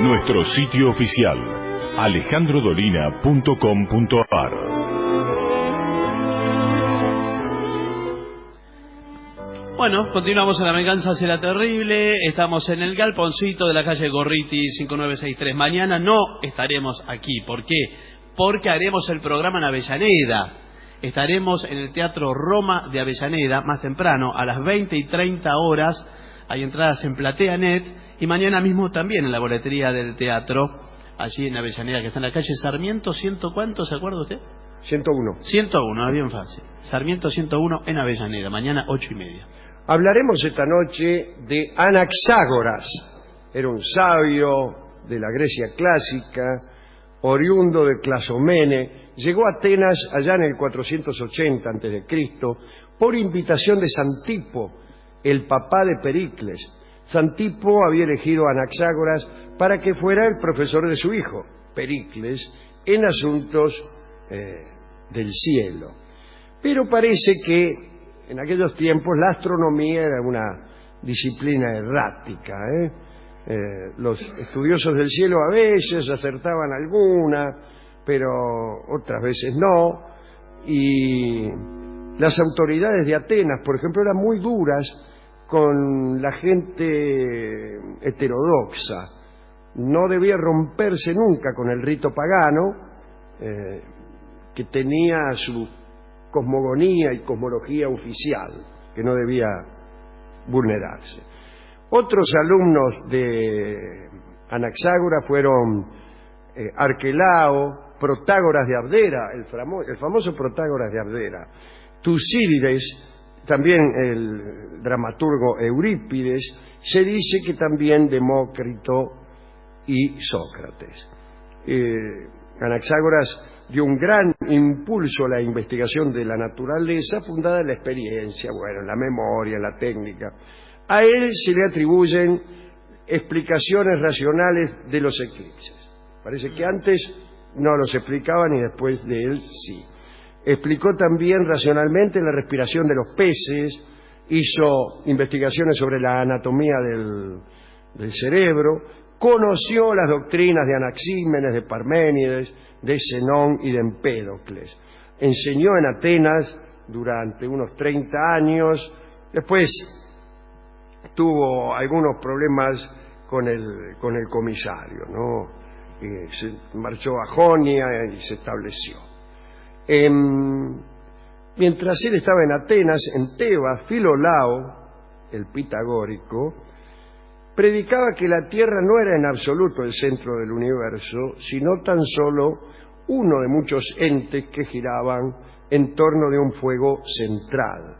Nuestro sitio oficial, alejandrodolina.com.ar. Bueno, continuamos en La Venganza Será Terrible. Estamos en el galponcito de la calle Gorriti 5963. Mañana no estaremos aquí. ¿Por qué? Porque haremos el programa en Avellaneda. Estaremos en el Teatro Roma de Avellaneda más temprano, a las 20:30. Hay entradas en PlateaNet. Y mañana mismo también en la boletería del teatro, allí en Avellaneda, que está en la calle Sarmiento, ¿cuánto se acuerda usted? 101. 101, es bien fácil. Sarmiento 101 en Avellaneda, mañana 8:30. Hablaremos esta noche de Anaxágoras. Era un sabio de la Grecia clásica, oriundo de Clasomene. Llegó a Atenas allá en el 480 a.C. por invitación de Santipo, el papá de Pericles. Santipo había elegido a Anaxágoras para que fuera el profesor de su hijo, Pericles, en asuntos del cielo. Pero parece que en aquellos tiempos la astronomía era una disciplina errática. Los estudiosos del cielo a veces acertaban alguna, pero otras veces no. Y las autoridades de Atenas, por ejemplo, eran muy duras con la gente heterodoxa. No debía romperse nunca con el rito pagano, que tenía su cosmogonía y cosmología oficial, que no debía vulnerarse. Otros alumnos de Anaxágoras fueron Arquelao, Protágoras de Abdera, el famoso Protágoras de Abdera, Tucídides, también el dramaturgo Eurípides, se dice que también Demócrito y Sócrates. Anaxágoras dio un gran impulso a la investigación de la naturaleza fundada en la experiencia, en la memoria, en la técnica. A él se le atribuyen explicaciones racionales de los eclipses. Parece que antes no los explicaban y después de él sí. Explicó también racionalmente la respiración de los peces, hizo investigaciones sobre la anatomía del cerebro, conoció las doctrinas de Anaxímenes, de Parménides, de Zenón y de Empédocles. Enseñó en Atenas durante unos 30 años, después tuvo algunos problemas con el comisario, ¿no? Se marchó a Jonia y se estableció. Mientras él estaba en Atenas, en Tebas, Filolao, el pitagórico, predicaba que la Tierra no era en absoluto el centro del universo, sino tan solo uno de muchos entes que giraban en torno de un fuego central.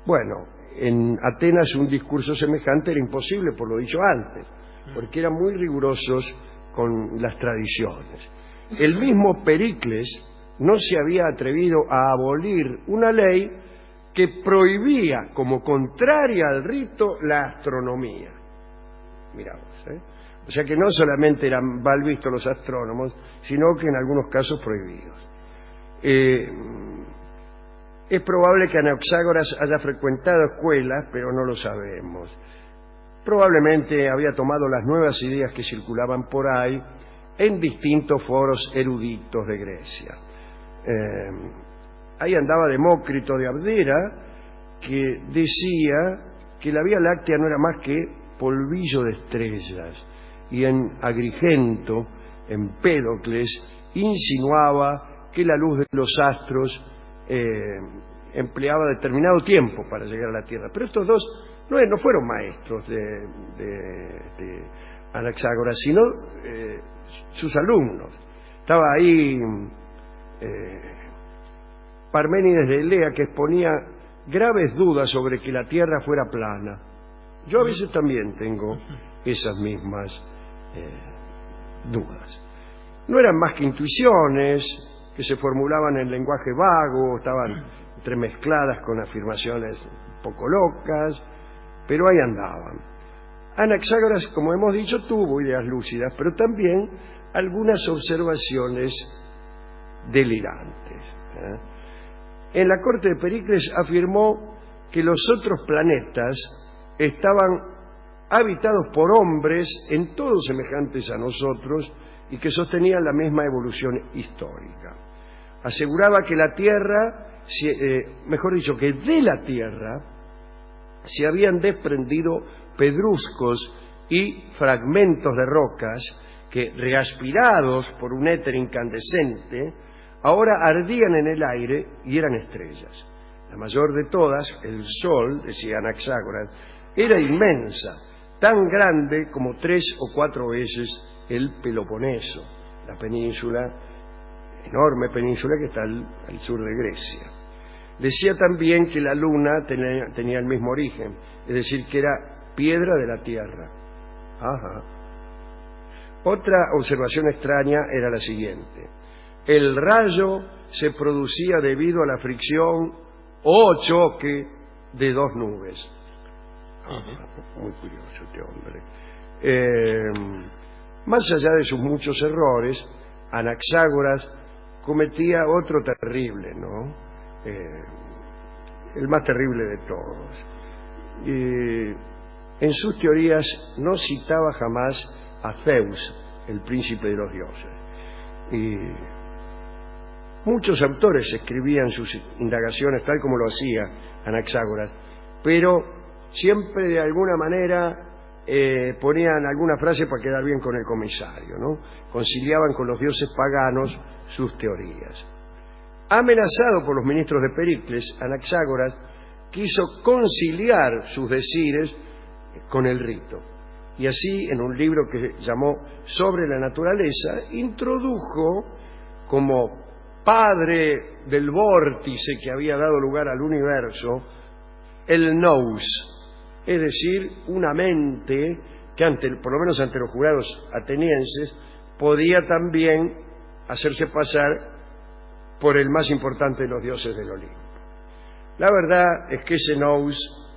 Bueno, en Atenas un discurso semejante era imposible, por lo dicho antes, porque eran muy rigurosos con las tradiciones. El mismo Pericles no se había atrevido a abolir una ley que prohibía, como contraria al rito, la astronomía. Miramos, O sea que no solamente eran mal vistos los astrónomos, sino que en algunos casos prohibidos. Es probable que Anaxágoras haya frecuentado escuelas, pero no lo sabemos. Probablemente había tomado las nuevas ideas que circulaban por ahí en distintos foros eruditos de Grecia. Ahí andaba Demócrito de Abdera, que decía que la Vía Láctea no era más que polvillo de estrellas, y en Agrigento, Empédocles, insinuaba que la luz de los astros empleaba determinado tiempo para llegar a la Tierra. Pero estos dos no fueron maestros de Anaxágoras, sino sus alumnos. Estaba ahí Parménides de Elea, que exponía graves dudas sobre que la Tierra fuera plana. Yo a veces también tengo esas mismas dudas. No eran más que intuiciones que se formulaban en lenguaje vago, estaban entremezcladas con afirmaciones un poco locas, pero ahí andaban. Anaxágoras, como hemos dicho, tuvo ideas lúcidas, pero también algunas observaciones delirantes. En la corte de Pericles afirmó que los otros planetas estaban habitados por hombres en todo semejantes a nosotros y que sostenían la misma evolución histórica. Aseguraba que la Tierra, mejor dicho, que de la Tierra se habían desprendido pedruscos y fragmentos de rocas que, reaspirados por un éter incandescente, ahora ardían en el aire y eran estrellas. La mayor de todas, el Sol, decía Anaxágoras, era inmensa, tan grande como 3 o 4 veces el Peloponeso, la península, enorme península que está al sur de Grecia. Decía también que la Luna tenía el mismo origen, es decir, que era piedra de la Tierra. Ajá. Otra observación extraña era la siguiente: el rayo se producía debido a la fricción o choque de 2 nubes. Muy curioso este hombre. Más allá de sus muchos errores, Anaxágoras cometía otro terrible, ¿no? El más terrible de todos. En sus teorías no citaba jamás a Zeus, el príncipe de los dioses. Y muchos autores escribían sus indagaciones tal como lo hacía Anaxágoras, pero siempre de alguna manera ponían alguna frase para quedar bien con el comisario, ¿no? Conciliaban con los dioses paganos sus teorías. Amenazado por los ministros de Pericles, Anaxágoras quiso conciliar sus decires con el rito. Y así, en un libro que llamó Sobre la naturaleza, introdujo como padre del vórtice que había dado lugar al universo el nous, es decir, una mente que por lo menos ante los jurados atenienses podía también hacerse pasar por el más importante de los dioses del Olimpo. La verdad es que ese nous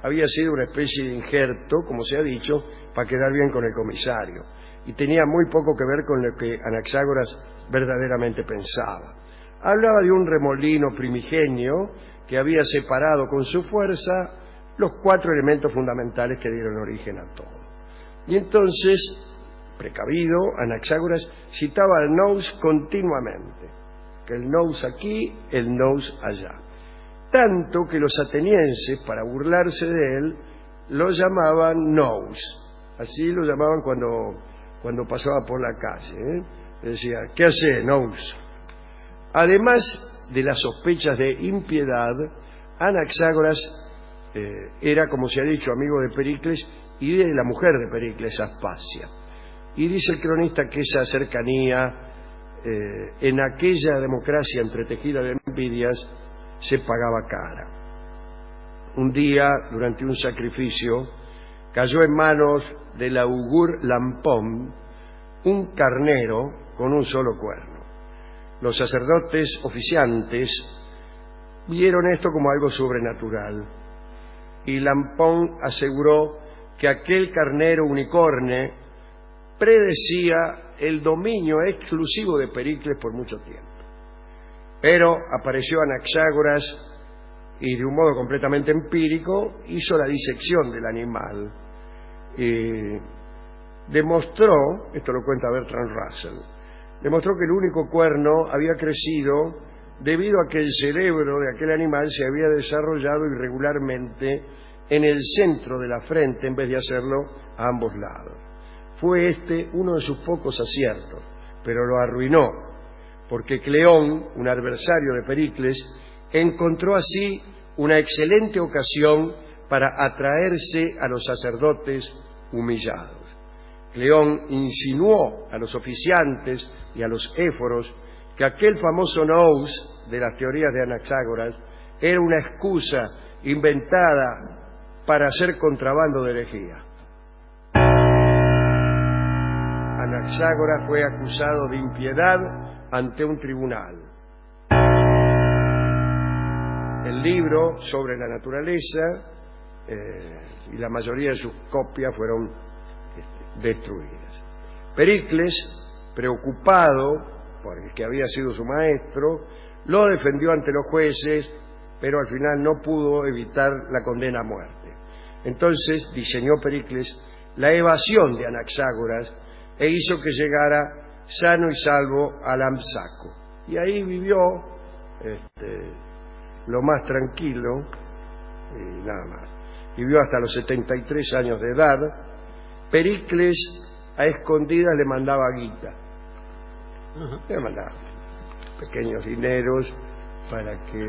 había sido una especie de injerto, como se ha dicho, para quedar bien con el comisario, y tenía muy poco que ver con lo que Anaxágoras verdaderamente pensaba. Hablaba de un remolino primigenio que había separado con su fuerza los 4 elementos fundamentales que dieron origen a todo. Y entonces, precavido, Anaxágoras citaba al nous continuamente, que el nous aquí, el nous allá. Tanto que los atenienses, para burlarse de él, lo llamaban nous. Así lo llamaban cuando pasaba por la calle, ¿eh? Decía, ¿qué hace, nous? Además de las sospechas de impiedad, Anaxágoras era, como se ha dicho, amigo de Pericles y de la mujer de Pericles, Aspasia. Y dice el cronista que esa cercanía, en aquella democracia entretejida de envidias, se pagaba cara. Un día, durante un sacrificio, cayó en manos del augur Lampón un carnero con un solo cuerno. Los sacerdotes oficiantes vieron esto como algo sobrenatural, y Lampón aseguró que aquel carnero unicorne predecía el dominio exclusivo de Pericles por mucho tiempo. Pero apareció Anaxágoras y, de un modo completamente empírico, hizo la disección del animal y demostró, esto lo cuenta Bertrand Russell, demostró que el único cuerno había crecido debido a que el cerebro de aquel animal se había desarrollado irregularmente en el centro de la frente en vez de hacerlo a ambos lados. Fue este uno de sus pocos aciertos, pero lo arruinó, porque Cleón, un adversario de Pericles, encontró así una excelente ocasión para atraerse a los sacerdotes humillados. Cleón insinuó a los oficiantes y a los éforos que aquel famoso nous de las teorías de Anaxágoras era una excusa inventada para hacer contrabando de herejía. Anaxágoras fue acusado de impiedad ante un tribunal. El libro Sobre la naturaleza y la mayoría de sus copias fueron destruidas. Pericles, preocupado por el que había sido su maestro, lo defendió ante los jueces, pero al final no pudo evitar la condena a muerte. Entonces diseñó Pericles la evasión de Anaxágoras e hizo que llegara sano y salvo a Lampsaco. Y ahí vivió lo más tranquilo y nada más. Vivió hasta los 73 años de edad. Pericles a escondidas le mandaba guita. Le mandaba pequeños dineros para que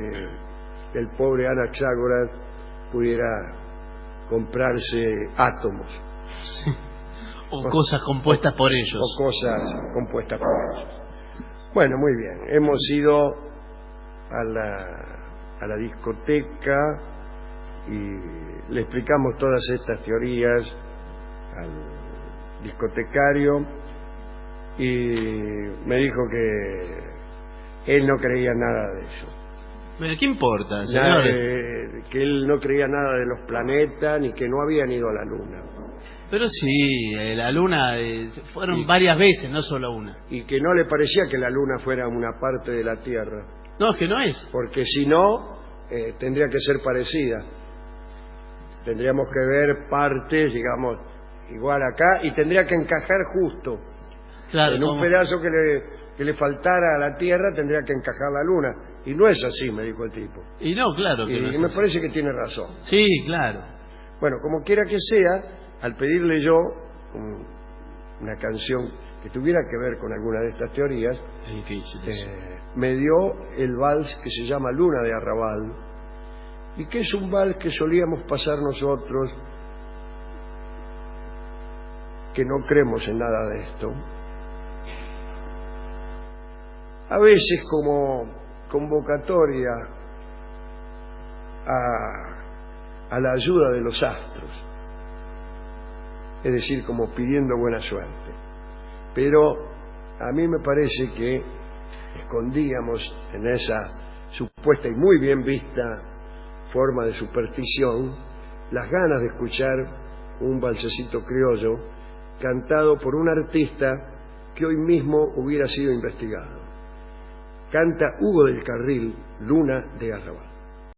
el pobre Anaxágoras pudiera comprarse átomos. Sí. O cosas compuestas por ellos. O cosas compuestas por ellos. Bueno, muy bien. Hemos ido a la discoteca y le explicamos todas estas teorías al discotecario y me dijo que él no creía nada de eso. Pero ¿qué importa, Nada señores? que él no creía nada de los planetas ni que no habían ido a la luna. Pero sí, la luna fueron varias veces, no solo una. Y que no le parecía que la luna fuera una parte de la Tierra. No, es que no es. Porque si no, tendría que ser parecida. Tendríamos que ver partes, digamos, igual acá, y tendría que encajar justo. Claro, en un pedazo que le faltara a la Tierra, tendría que encajar la luna. Y no es así, me dijo el tipo. Y no, claro que y no es me así. parece que tiene razón. Sí, claro. Bueno, como quiera que sea, al pedirle yo una canción que tuviera que ver con alguna de estas teorías, Es difícil. me dio el vals que se llama Luna de Arrabal, y que es un vals que solíamos pasar nosotros, que no creemos en nada de esto, a veces como convocatoria a la ayuda de los astros, es decir, como pidiendo buena suerte. Pero a mí me parece que escondíamos en esa supuesta y muy bien vista forma de superstición las ganas de escuchar un valsecito criollo cantado por un artista que hoy mismo hubiera sido investigado. Canta Hugo del Carril, Luna de Arrabal.